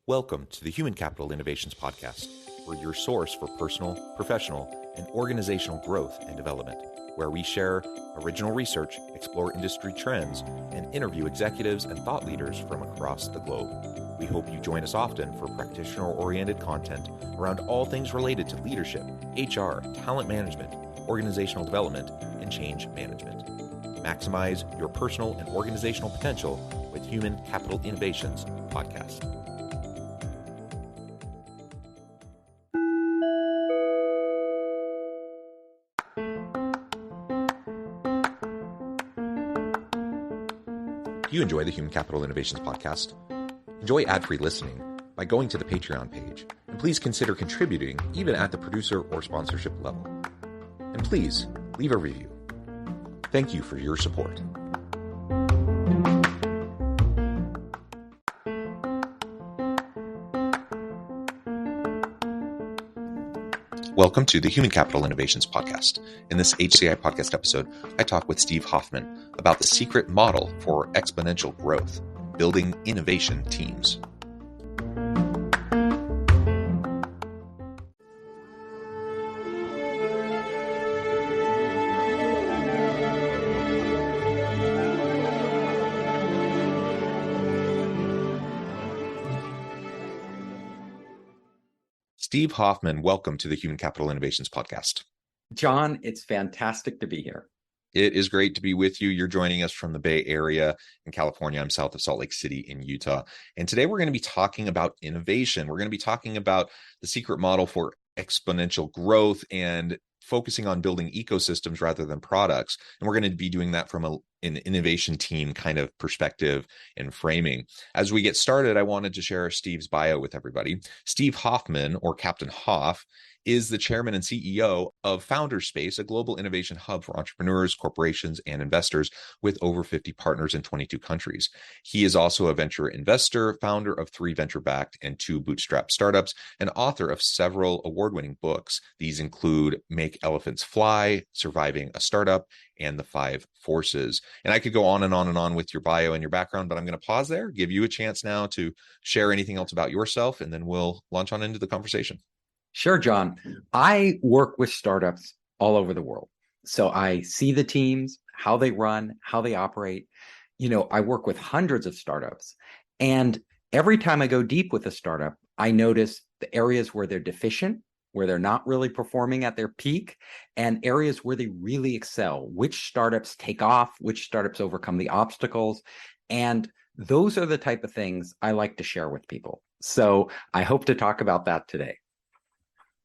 Welcome to the Human Capital Innovations Podcast. We're your source for personal, professional, and organizational growth and development, where we share original research, explore industry trends, and interview executives and thought leaders from across the globe. We hope you join us often for practitioner-oriented content around all things related to leadership, HR, talent management, organizational development, and change management. Maximize your personal and organizational potential with Human Capital Innovations Podcast. Do you enjoy the Human Capital Innovations Podcast? Enjoy ad-free listening by going to the Patreon page, and please consider contributing even at the producer or sponsorship level. And please leave a review. Thank you for your support. Welcome to the Human Capital Innovations Podcast. In this HCI Podcast episode, I talk with Steve Hoffman about the secret model for exponential growth, building innovation teams. Steve Hoffman, welcome to the Human Capital Innovations Podcast. John, it's fantastic to be here. It is great to be with you. You're joining us from the Bay Area in California. I'm south of Salt Lake City in Utah. And today we're going to be talking about innovation. We're going to be talking about the secret model for exponential growth and focusing on building ecosystems rather than products. And we're going to be doing that from an innovation team kind of perspective and framing. As we get started, I wanted to share Steve's bio with everybody. Steve Hoffman, or Captain Hoff, is the chairman and CEO of Founderspace, a global innovation hub for entrepreneurs, corporations, and investors with over 50 partners in 22 countries. He is also a venture investor, founder of 3 venture-backed and 2 bootstrap startups, and author of several award-winning books. These include Make Elephants Fly, Surviving a Startup, and The 5 Forces. And I could go on and on and on with your bio and your background, but I'm going to pause there, give you a chance now to share anything else about yourself, and then we'll launch on into the conversation. Sure, John. I work with startups all over the world. So I see the teams, how they run, how they operate. I work with hundreds of startups. And every time I go deep with a startup, I notice the areas where they're deficient, where they're not really performing at their peak, and areas where they really excel, which startups take off, which startups overcome the obstacles. And those are the type of things I like to share with people. So I hope to talk about that today.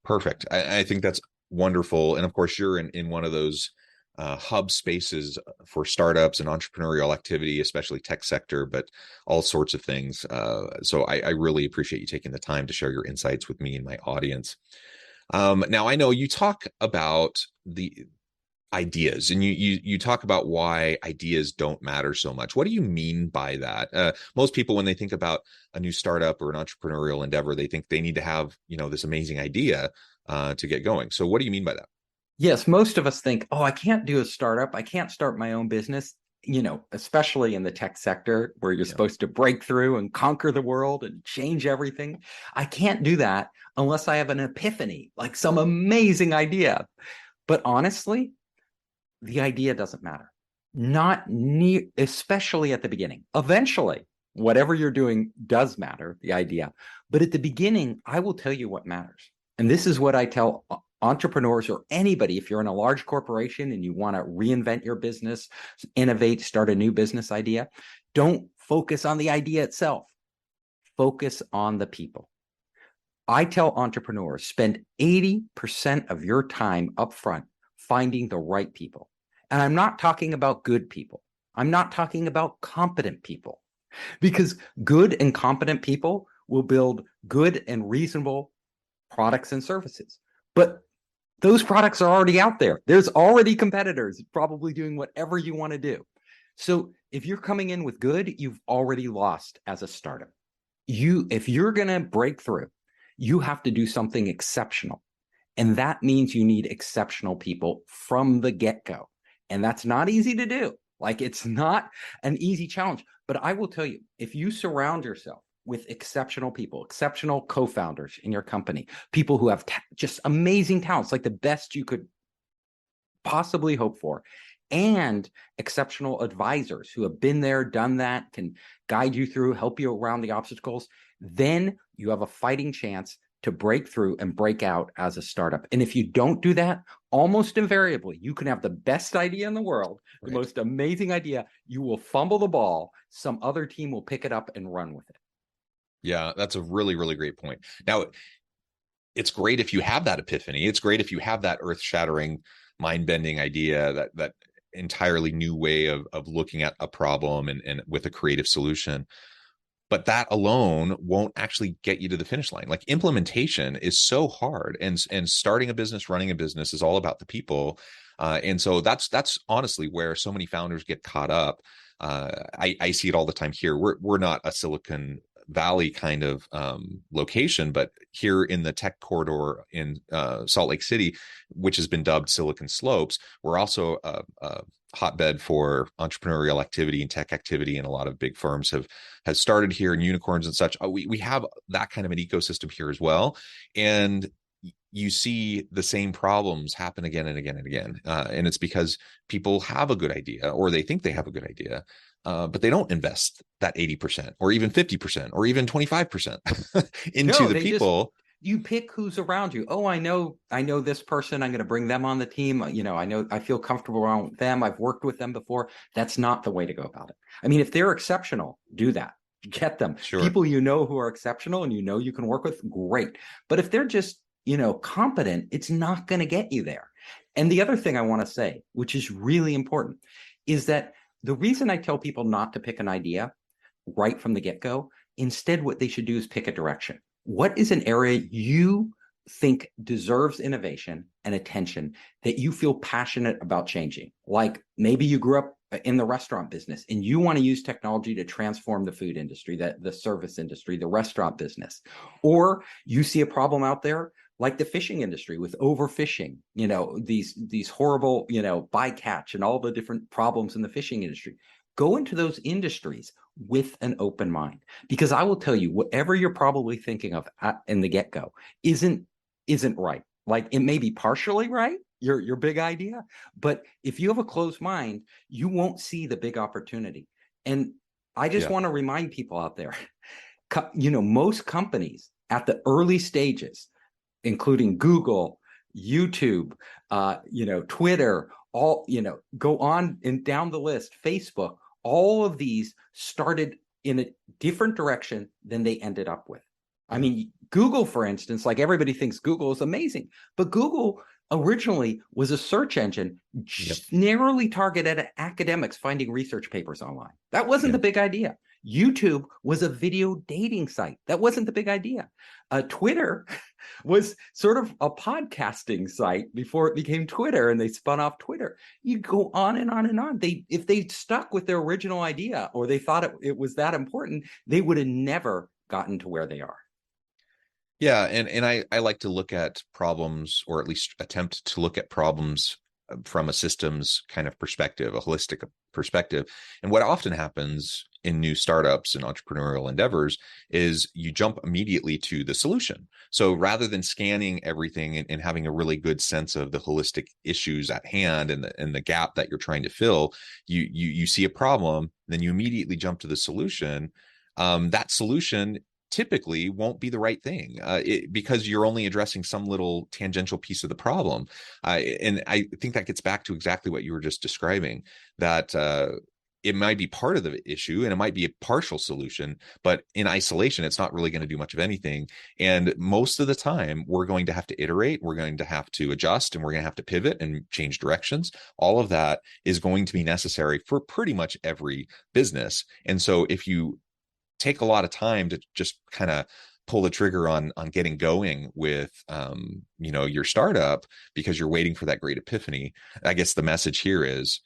Perfect. I think that's wonderful. And of course, you're in one of those hub spaces for startups and entrepreneurial activity, especially tech sector, but all sorts of things. So I really appreciate you taking the time to share your insights with me and my audience. Now, I know you talk about the ideas, and you talk about why ideas don't matter so much. What do you mean by that? Most people, when they think about a new startup or an entrepreneurial endeavor, they think they need to have, this amazing idea to get going. So what do you mean by that? Yes, most of us think, I can't do a startup. I can't start my own business, especially in the tech sector where you're supposed to break through and conquer the world and change everything. I can't do that unless I have an epiphany, like some amazing idea. But honestly, the idea doesn't matter. Especially at the beginning. Eventually, whatever you're doing does matter, the idea. But at the beginning, I will tell you what matters. And this is what I tell entrepreneurs or anybody, if you're in a large corporation and you want to reinvent your business, innovate, start a new business idea, don't focus on the idea itself. Focus on the people. I tell entrepreneurs, spend 80% of your time upfront finding the right people. And I'm not talking about good people. I'm not talking about competent people, because good and competent people will build good and reasonable products and services. But those products are already out there. There's already competitors probably doing whatever you want to do. So if you're coming in with good, you've already lost as a startup. If you're going to break through, you have to do something exceptional. And that means you need exceptional people from the get-go. And that's not easy to do. Like, it's not an easy challenge. But I will tell you, if you surround yourself with exceptional people, exceptional co-founders in your company, people who have just amazing talents, like the best you could possibly hope for, and exceptional advisors who have been there, done that, can guide you through, help you around the obstacles, then you have a fighting chance to break through and break out as a startup. And if you don't do that, almost invariably, you can have the best idea in the world, the most amazing idea. You will fumble the ball. Some other team will pick it up and run with it. Yeah, that's a really, really great point. Now, it's great if you have that epiphany. It's great if you have that earth-shattering, mind-bending idea, that entirely new way of looking at a problem and with a creative solution. But that alone won't actually get you to the finish line. Like, implementation is so hard, and starting a business, running a business is all about the people. And so that's honestly where so many founders get caught up. I see it all the time here. We're not a Silicon Valley kind of location, but here in the tech corridor in Salt Lake City, which has been dubbed Silicon Slopes, we're also a hotbed for entrepreneurial activity and tech activity, and a lot of big firms has started here, and unicorns and such. We have that kind of an ecosystem here as well, and you see the same problems happen again and again and again, and it's because people have a good idea, or they think they have a good idea, but they don't invest that 80% or even 50% or even 25% into the people. You pick who's around you. Oh, I know this person. I'm going to bring them on the team. I feel comfortable around them. I've worked with them before. That's not the way to go about it. I mean, if they're exceptional, do that. Get them. Sure. People who are exceptional and you can work with, great. But if they're just, competent, it's not going to get you there. And the other thing I want to say, which is really important, is that the reason I tell people not to pick an idea right from the get-go, instead what they should do is pick a direction. What is an area you think deserves innovation and attention that you feel passionate about changing? Like, maybe you grew up in the restaurant business and you want to use technology to transform the food industry, the service industry, the restaurant business. Or you see a problem out there like the fishing industry with overfishing, these horrible, bycatch and all the different problems in the fishing industry. Go into those industries with an open mind, because I will tell you, whatever you're probably thinking of in the get-go isn't right. Like, it may be partially right, your big idea, but if you have a closed mind, you won't see the big opportunity. And I just want to remind people out there, most companies at the early stages, including Google, YouTube, Twitter, all, go on and down the list, Facebook, all of these started in a different direction than they ended up with. I mean, Google, for instance, like, everybody thinks Google is amazing, but Google originally was a search engine narrowly targeted at academics finding research papers online. That wasn't the big idea. YouTube was a video dating site. That wasn't the big idea. Twitter was sort of a podcasting site before it became Twitter, and they spun off Twitter. You go on and on and on. If they stuck with their original idea, or they thought it was that important, they would have never gotten to where they are. Yeah, and I like to look at problems, or at least attempt to look at problems from a systems kind of perspective, a holistic perspective. And what often happens in new startups and entrepreneurial endeavors is you jump immediately to the solution. So rather than scanning everything and having a really good sense of the holistic issues at hand and the gap that you're trying to fill, you see a problem, then you immediately jump to the solution. That solution typically won't be the right thing because you're only addressing some little tangential piece of the problem. And I think that gets back to exactly what you were just describing, that it might be part of the issue and it might be a partial solution, but in isolation, it's not really going to do much of anything. And most of the time, we're going to have to iterate, we're going to have to adjust, and we're going to have to pivot and change directions. All of that is going to be necessary for pretty much every business. And so if you take a lot of time to just kind of pull the trigger on getting going with your startup because you're waiting for that great epiphany, I guess the message here is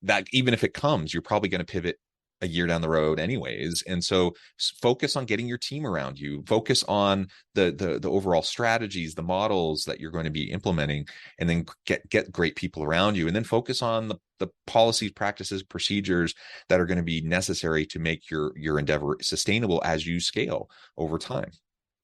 that even if it comes, you're probably going to pivot a year down the road anyways. And so focus on getting your team around you, focus on the overall strategies, the models that you're going to be implementing, and then get great people around you, and then focus on the policies, practices, procedures that are going to be necessary to make your endeavor sustainable as you scale over time.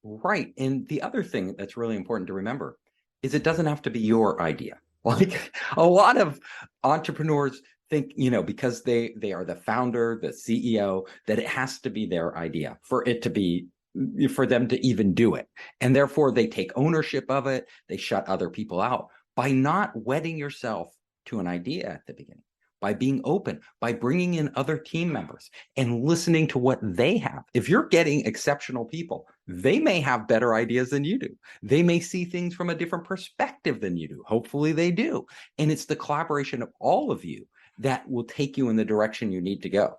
Right. And the other thing that's really important to remember is it doesn't have to be your idea. Like a lot of entrepreneurs think, because they are the founder, the CEO, that it has to be their idea for them to even do it. And therefore they take ownership of it. They shut other people out by not wedding yourself to an idea at the beginning, by being open, by bringing in other team members and listening to what they have. If you're getting exceptional people, they may have better ideas than you do. They may see things from a different perspective than you do. Hopefully they do. And it's the collaboration of all of you that will take you in the direction you need to go.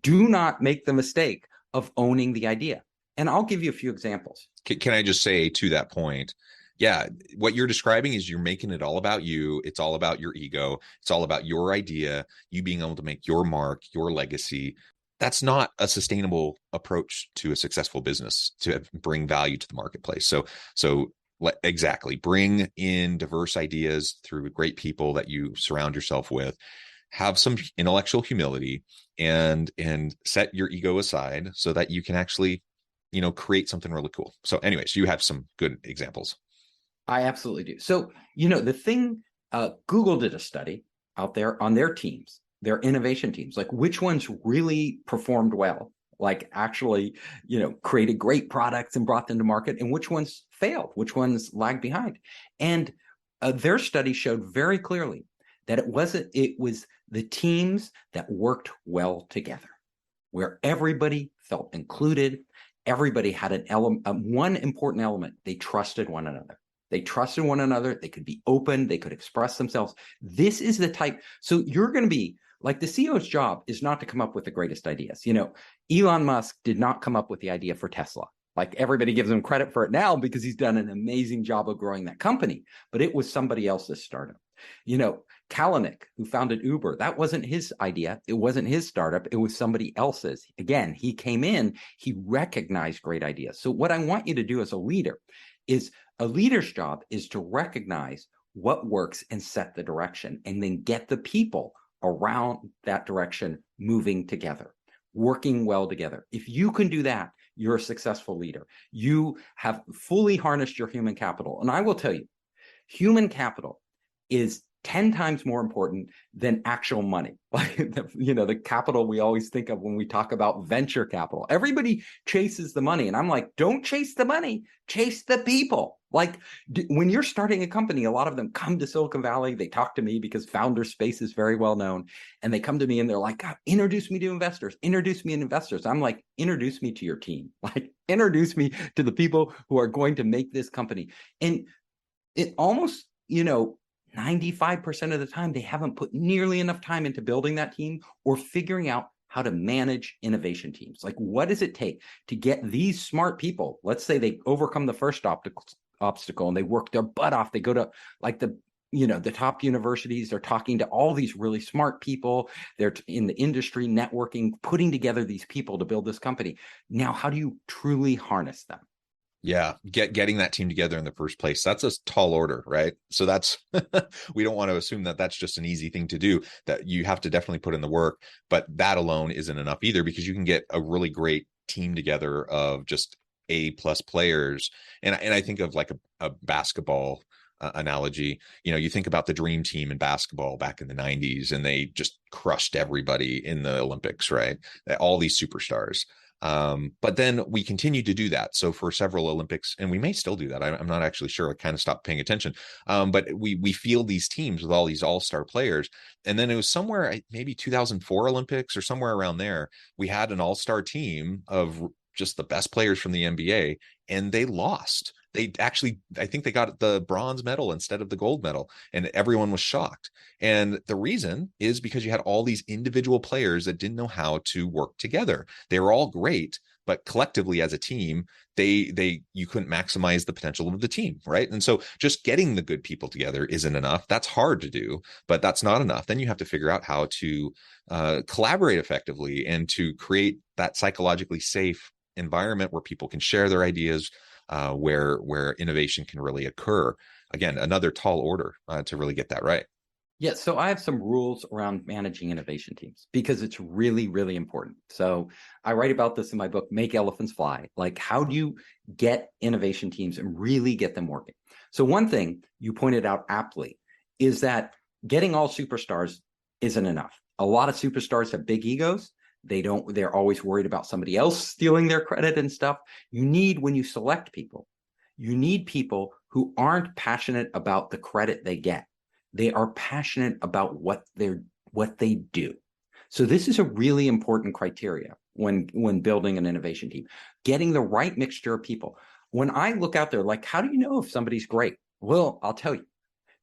Do not make the mistake of owning the idea. And I'll give you a few examples. Can I just say to that point, yeah, what you're describing is you're making it all about you. It's all about your ego. It's all about your idea, you being able to make your mark, your legacy. That's not a sustainable approach to a successful business to bring value to the marketplace. So exactly, bring in diverse ideas through great people that you surround yourself with. Have some intellectual humility and set your ego aside so that you can actually, create something really cool. So anyways, you have some good examples. I absolutely do. So, the thing, Google did a study out there on their teams, their innovation teams, like which ones really performed well, like actually, created great products and brought them to market, and which ones failed, which ones lagged behind. And their study showed very clearly that it was the teams that worked well together, where everybody felt included. Everybody had an one important element. They trusted one another. They trusted one another. They could be open. They could express themselves. This is the type. So you're going to be like, the CEO's job is not to come up with the greatest ideas. Elon Musk did not come up with the idea for Tesla. Like, everybody gives him credit for it now because he's done an amazing job of growing that company, but it was somebody else's startup. Kalanick, who founded Uber, that wasn't his idea. It wasn't his startup. It was somebody else's. Again, he came in, he recognized great ideas. So what I want you to do as a leader is, a leader's job is to recognize what works and set the direction, and then get the people around that direction moving together, working well together. If you can do that, you're a successful leader. You have fully harnessed your human capital. And I will tell you, human capital is 10 times more important than actual money. Like, the capital we always think of when we talk about venture capital. Everybody chases the money. And I'm like, don't chase the money, chase the people. Like, when you're starting a company, a lot of them come to Silicon Valley. They talk to me because founder space is very well known. And they come to me and they're like, God, introduce me to investors. Introduce me to investors. I'm like, introduce me to your team. Like, introduce me to the people who are going to make this company. And it almost, 95% of the time, they haven't put nearly enough time into building that team or figuring out how to manage innovation teams. Like, what does it take to get these smart people? Let's say they overcome the first obstacle and they work their butt off. They go to like the top universities. They're talking to all these really smart people. They're in the industry, networking, putting together these people to build this company. Now, how do you truly harness them? Yeah, getting that team together in the first place, that's a tall order, right? So that's we don't want to assume that that's just an easy thing to do, that you have to definitely put in the work, but that alone isn't enough either, because you can get a really great team together of just A+ players. And I think of like a basketball analogy. You think about the dream team in basketball back in the 90s, and they just crushed everybody in the Olympics, right? All these superstars. But then we continue to do that. So for several Olympics, and we may still do that. I'm not actually sure. I kind of stopped paying attention. But we field these teams with all these all-star players. And then it was somewhere, maybe 2004 Olympics or somewhere around there, we had an all-star team of just the best players from the NBA, and they lost. I think they got the bronze medal instead of the gold medal, and everyone was shocked. And the reason is because you had all these individual players that didn't know how to work together. They were all great, but collectively as a team, you couldn't maximize the potential of the team, right? And so just getting the good people together isn't enough. That's hard to do, but that's not enough. Then you have to figure out how to collaborate effectively and to create that psychologically safe environment where people can share their ideas, where innovation can really occur. Again, another tall order to really get that right. Yeah, so I have some rules around managing innovation teams because it's really, really important. So I write about this in my book, Make Elephants Fly. Like, how do you get innovation teams and really get them working? So one thing you pointed out aptly is that getting all superstars isn't enough. A lot of superstars have big egos. They're always worried about somebody else stealing their credit and stuff. When you select people, you need people who aren't passionate about the credit they get. They are passionate about what they do. So this is a really important criteria when building an innovation team, getting the right mixture of people. When I look out there, like, how do you know if somebody's great? Well, I'll tell you,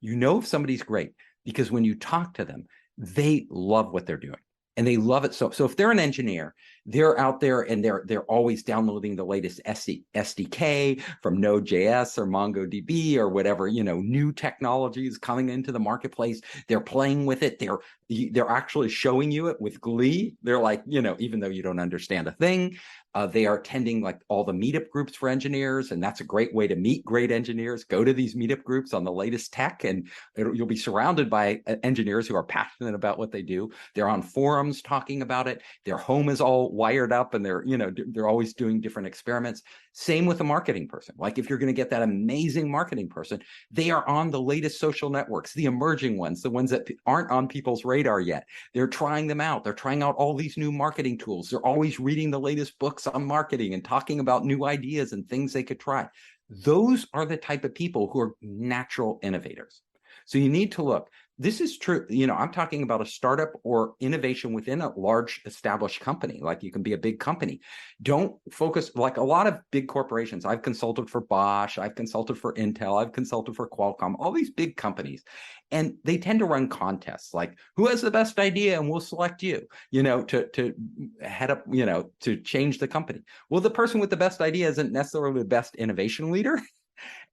you know if somebody's great because when you talk to them, they love what they're doing. And they love it. So if they're an engineer, they're out there and they're always downloading the latest SDK from Node.js or MongoDB or whatever, new technologies coming into the marketplace. They're playing with it. They're actually showing you it with glee. They're like, even though you don't understand a thing, they are attending like all the meetup groups for engineers. And that's a great way to meet great engineers. Go to these meetup groups on the latest tech and you'll be surrounded by engineers who are passionate about what they do. They're on forums talking about it. Their home is all wired up and they're always doing different experiments. Same with a marketing person. Like if you're going to get that amazing marketing person, they are on the latest social networks, the emerging ones, the ones that aren't on people's radar yet. They're trying them out. They're trying out all these new marketing tools. They're always reading the latest books on marketing and talking about new ideas and things they could try. Those are the type of people who are natural innovators. So you need to look. This is true. I'm talking about a startup or innovation within a large established company. Like you can be a big company. Don't focus like a lot of big corporations. I've consulted for Bosch. I've consulted for Intel. I've consulted for Qualcomm, all these big companies. And they tend to run contests like who has the best idea and we'll select you, to head up, to change the company. Well, the person with the best idea isn't necessarily the best innovation leader.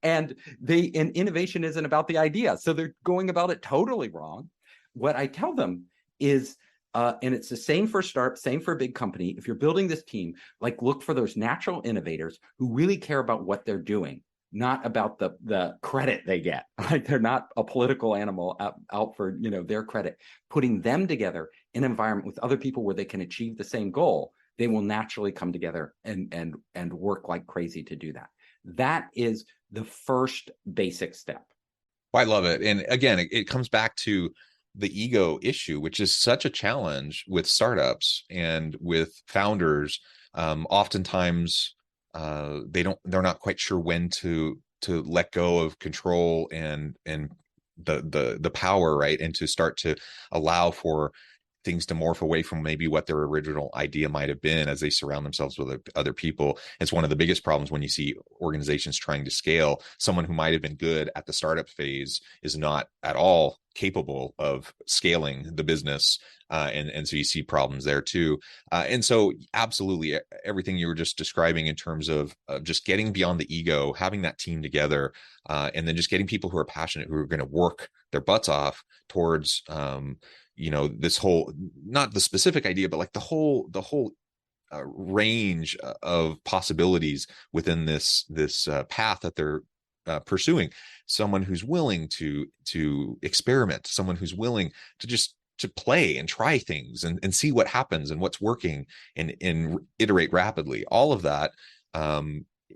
And innovation isn't about the idea. So they're going about it totally wrong. What I tell them is, and it's the same for startup, same for a big company. If you're building this team, like look for those natural innovators who really care about what they're doing, not about the credit they get. Like they're not a political animal out for, their credit. Putting them together in an environment with other people where they can achieve the same goal, they will naturally come together and work like crazy to do that. That is the first basic step. I love it. And again, it comes back to the ego issue, which is such a challenge with startups and with founders. Oftentimes, they're not quite sure when to let go of control and the power, right? And to start to allow for things to morph away from maybe what their original idea might have been as they surround themselves with other people. It's one of the biggest problems when you see organizations trying to scale. Someone who might have been good at the startup phase is not at all capable of scaling the business. And so you see problems there too. And so absolutely everything you were just describing in terms of just getting beyond the ego, having that team together, and then just getting people who are passionate, who are going to work their butts off towards, this whole, not the specific idea, but like the whole range of possibilities within this path that they're pursuing. Someone who's willing to experiment, someone who's willing to play and try things and see what happens and what's working and iterate rapidly. All of that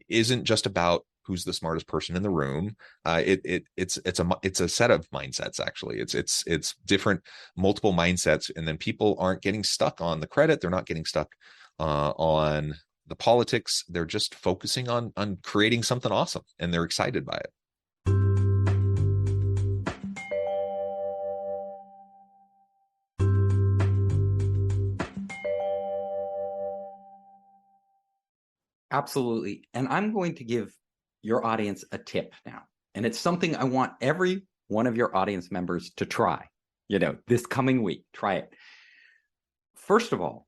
isn't just about who's the smartest person in the room. It's a set of mindsets. Actually, it's different, multiple mindsets, and then people aren't getting stuck on the credit. They're not getting stuck on the politics. They're just focusing on creating something awesome, and they're excited by it. Absolutely. And I'm going to give your audience a tip now. And it's something I want every one of your audience members to try, this coming week. Try it. First of all,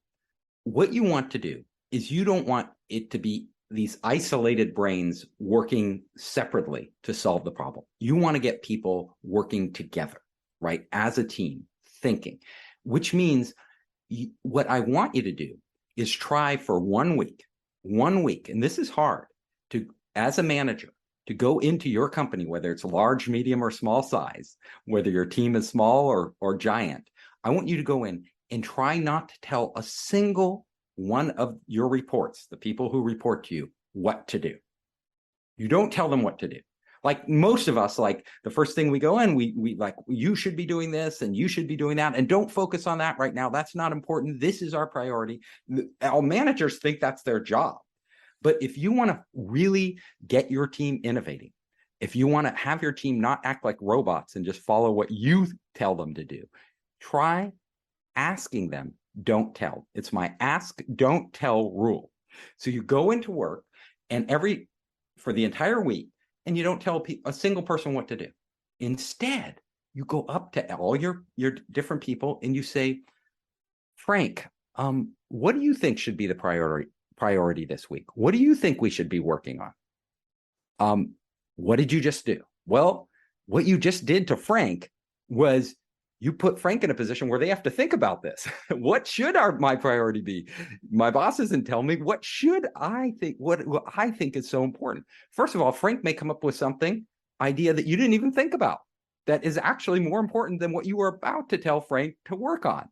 what you want to do is you don't want it to be these isolated brains working separately to solve the problem. You want to get people working together, right? As a team, thinking, which means what I want you to do is try for 1 week, and this is hard, to, as a manager, to go into your company, whether it's large, medium, or small size, whether your team is small or giant. I want you to go in and try not to tell a single one of your reports, the people who report to you, what to do. You don't tell them what to do. Like most of us, like the first thing we go in, we like, you should be doing this and you should be doing that. And don't focus on that right now. That's not important. This is our priority. Our managers think that's their job. But if you want to really get your team innovating, if you want to have your team not act like robots and just follow what you tell them to do, try asking them, don't tell. It's my ask, don't tell rule. So you go into work and for the entire week, and you don't tell a single person what to do. Instead, you go up to all your different people and you say, Frank, what do you think should be the priority this week? What do you think we should be working on? What did you just do? Well, what you just did to Frank was you put Frank in a position where they have to think about this. What should my priority be? My boss isn't telling me. What should I think? What I think is so important. First of all, Frank may come up with idea that you didn't even think about, that is actually more important than what you were about to tell Frank to work on.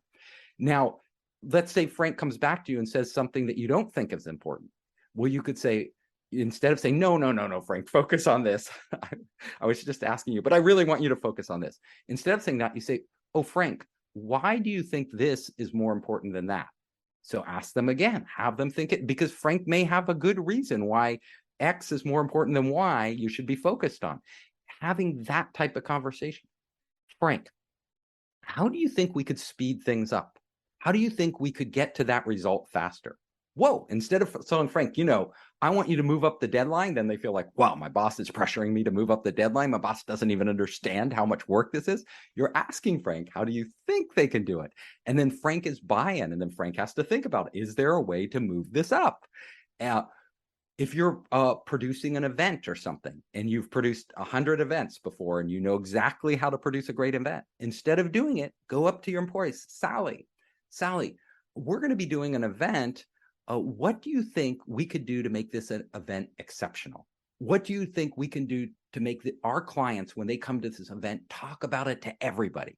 Now, let's say Frank comes back to you and says something that you don't think is important. Well, you could say, instead of saying, no, Frank, focus on this. I was just asking you, but I really want you to focus on this. Instead of saying that, you say, oh, Frank, why do you think this is more important than that? So ask them again, have them think it, because Frank may have a good reason why X is more important than Y you should be focused on. Having that type of conversation. Frank, how do you think we could speed things up? How do you think we could get to that result faster? Whoa, instead of telling Frank, I want you to move up the deadline, then they feel like, wow, my boss is pressuring me to move up the deadline. My boss doesn't even understand how much work this is. You're asking Frank, how do you think they can do it? And then Frank is buy-in, and then Frank has to think about, is there a way to move this up? If you're producing an event or something, and you've produced 100 events before, and you know exactly how to produce a great event, instead of doing it, go up to your employees. Sally, we're going to be doing an event. What do you think we could do to make this an event exceptional? What do you think we can do to make our clients, when they come to this event, talk about it to everybody?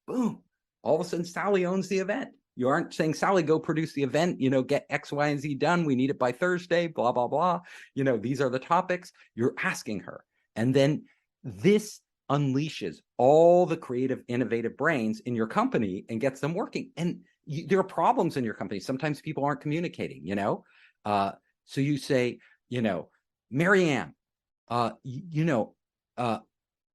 Boom. All of a sudden, Sally owns the event. You aren't saying, Sally, go produce the event, get X, Y, and Z done. We need it by Thursday, blah, blah, blah. These are the topics. You're asking her. And then this unleashes all the creative, innovative brains in your company and gets them working. And there are problems in your company. Sometimes people aren't communicating, so you say, Marianne,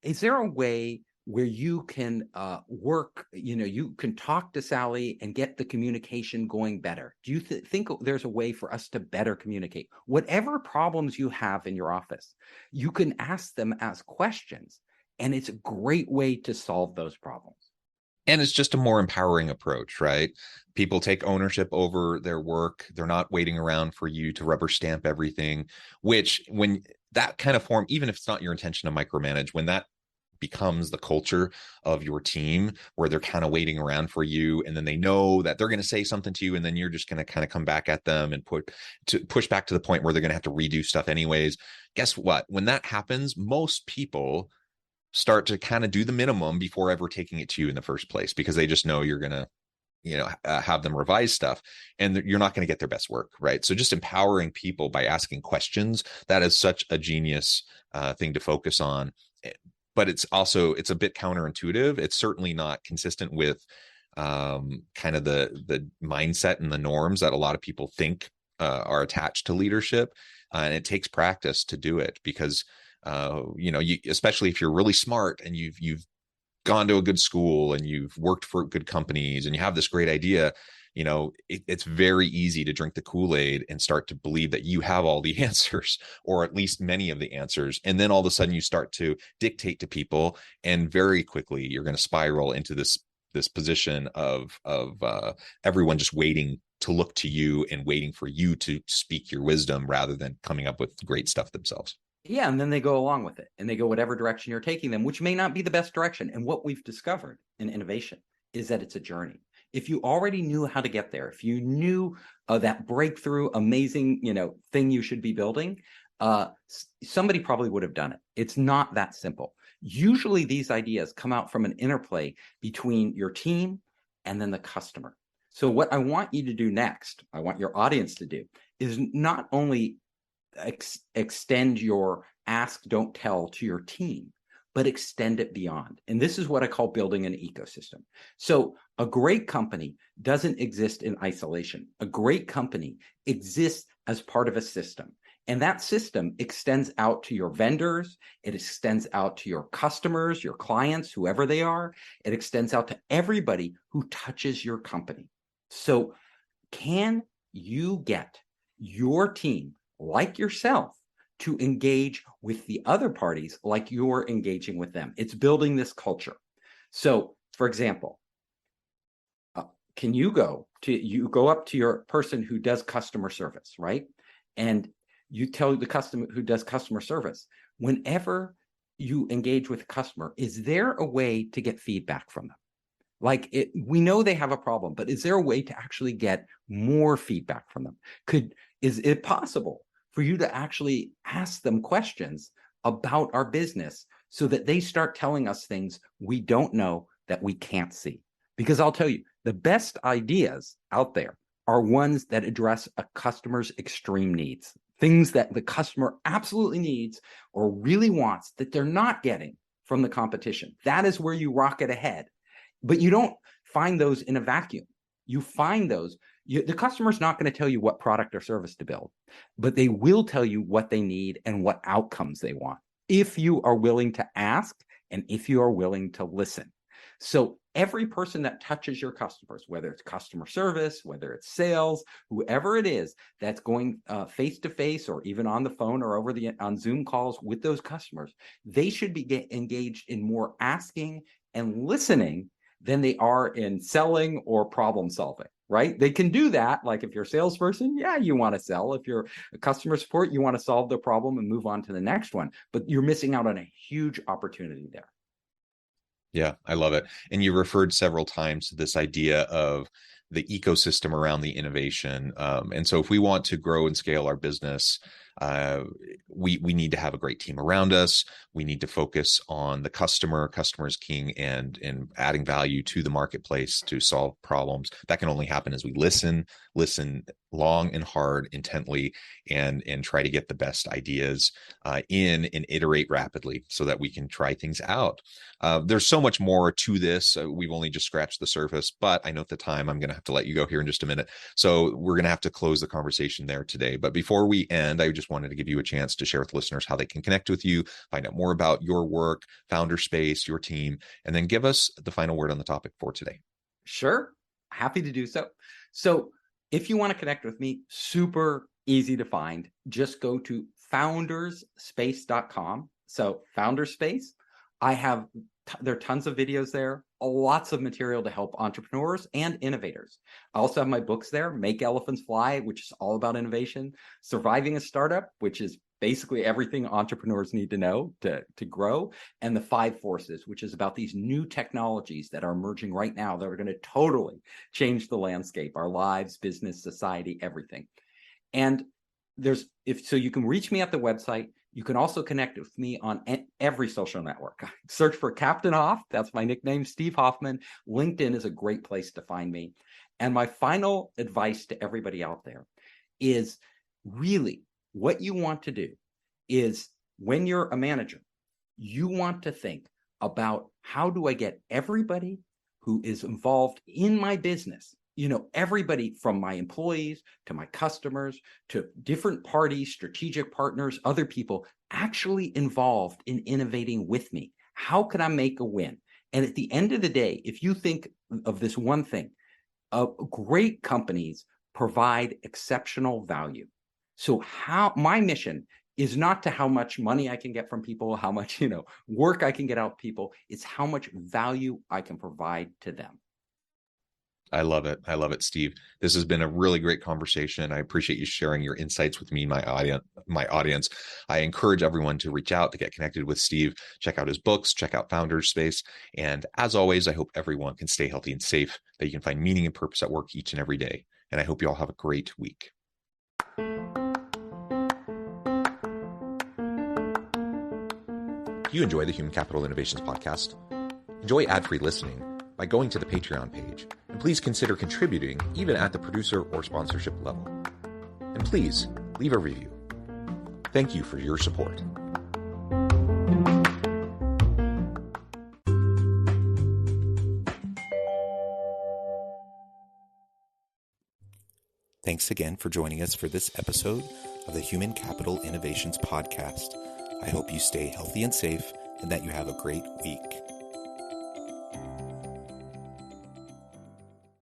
is there a way where you can work, you can talk to Sally and get the communication going better? Do you think there's a way for us to better communicate? Whatever problems you have in your office, you can ask them as questions, and it's a great way to solve those problems. And it's just a more empowering approach, right? People take ownership over their work. They're not waiting around for you to rubber stamp everything, which when that kind of form, even if it's not your intention to micromanage, when that becomes the culture of your team, where they're kind of waiting around for you, and then they know that they're going to say something to you, and then you're just going to kind of come back at them and push back to the point where they're going to have to redo stuff anyways. Guess what? When that happens, most people start to kind of do the minimum before ever taking it to you in the first place, because they just know you're going to, have them revise stuff, and you're not going to get their best work, right? So just empowering people by asking questions, that is such a genius thing to focus on. But it's a bit counterintuitive. It's certainly not consistent with kind of the mindset and the norms that a lot of people think are attached to leadership. And it takes practice to do it, because especially if you're really smart and you've gone to a good school and you've worked for good companies and you have this great idea, it's very easy to drink the Kool-Aid and start to believe that you have all the answers, or at least many of the answers. And then all of a sudden you start to dictate to people, and very quickly you're going to spiral into this position of everyone just waiting to look to you and waiting for you to speak your wisdom rather than coming up with great stuff themselves. Yeah, and then they go along with it, and they go whatever direction you're taking them, which may not be the best direction. And what we've discovered in innovation is that it's a journey. If you already knew how to get there, if you knew that breakthrough, amazing, thing you should be building, somebody probably would have done it. It's not that simple. Usually these ideas come out from an interplay between your team and then the customer. So what I want you to do next, I want your audience to do, is not only extend your ask, don't tell to your team, but extend it beyond. And this is what I call building an ecosystem. So a great company doesn't exist in isolation. A great company exists as part of a system. And that system extends out to your vendors. It extends out to your customers, your clients, whoever they are. It extends out to everybody who touches your company. So can you get your team, like yourself, to engage with the other parties like you're engaging with them? It's building this culture. So, for example, can you go up to your person who does customer service, right? And you tell the customer who does customer service, whenever you engage with a customer, is there a way to get feedback from them? We know they have a problem, but is there a way to actually get more feedback from them? Is it possible for you to actually ask them questions about our business so that they start telling us things we don't know that we can't see? Because I'll tell you, the best ideas out there are ones that address a customer's extreme needs, things that the customer absolutely needs or really wants that they're not getting from the competition. That is where you rocket ahead. But you don't find those in a vacuum. You find those. The customer's not going to tell you what product or service to build, but they will tell you what they need and what outcomes they want if you are willing to ask and if you are willing to listen. So every person that touches your customers, whether it's customer service, whether it's sales, whoever it is that's going face-to-face or even on the phone or on Zoom calls with those customers, they should be engaged in more asking and listening than they are in selling or problem solving, right? They can do that. Like if you're a salesperson, yeah, you want to sell. If you're a customer support, you want to solve the problem and move on to the next one, but you're missing out on a huge opportunity there. Yeah, I love it. And you referred several times to this idea of the ecosystem around the innovation. And so if we want to grow and scale our business, we need to have a great team around us. We need to focus on the customer. Customer is king, and adding value to the marketplace to solve problems. That can only happen as we listen long and hard, intently, and try to get the best ideas in and iterate rapidly so that we can try things out. There's so much more to this. We've only just scratched the surface, but I know at the time I'm going to have to let you go here in just a minute. So we're going to have to close the conversation there today. But before we end, I just wanted to give you a chance to share with listeners how they can connect with you, find out more about your work, Founder Space, your team, and then give us the final word on the topic for today. Sure. Happy to do so. So if you want to connect with me, super easy to find. Just go to founderspace.com. So Founderspace, there are tons of videos there, lots of material to help entrepreneurs and innovators. I also have my books there, Make Elephants Fly, which is all about innovation, Surviving a Startup, which is basically everything entrepreneurs need to know to grow, and The 5 Forces, which is about these new technologies that are emerging right now that are going to totally change the landscape, our lives, business, society, everything. And so you can reach me at the website. You can also connect with me on every social network. Search for Captain Hoff. That's my nickname, Steve Hoffman. LinkedIn is a great place to find me. And my final advice to everybody out there is really what you want to do is when you're a manager, you want to think about how do I get everybody who is involved in my business, everybody from my employees to my customers to different parties, strategic partners, other people actually involved in innovating with me. How can I make a win? And at the end of the day, if you think of this one thing, great companies provide exceptional value. So my mission is not to how much money I can get from people, how much, work I can get out of people. It's how much value I can provide to them. I love it. I love it, Steve. This has been a really great conversation. I appreciate you sharing your insights with me and my audience. I encourage everyone to reach out, to get connected with Steve, check out his books, check out Founders Space. And as always, I hope everyone can stay healthy and safe, that you can find meaning and purpose at work each and every day. And I hope you all have a great week. Do you enjoy the Human Capital Innovations podcast? Enjoy ad-free listening by going to the Patreon page, and please consider contributing even at the producer or sponsorship level. And please leave a review. Thank you for your support. Thanks again for joining us for this episode of the Human Capital Innovations podcast. I hope you stay healthy and safe and that you have a great week.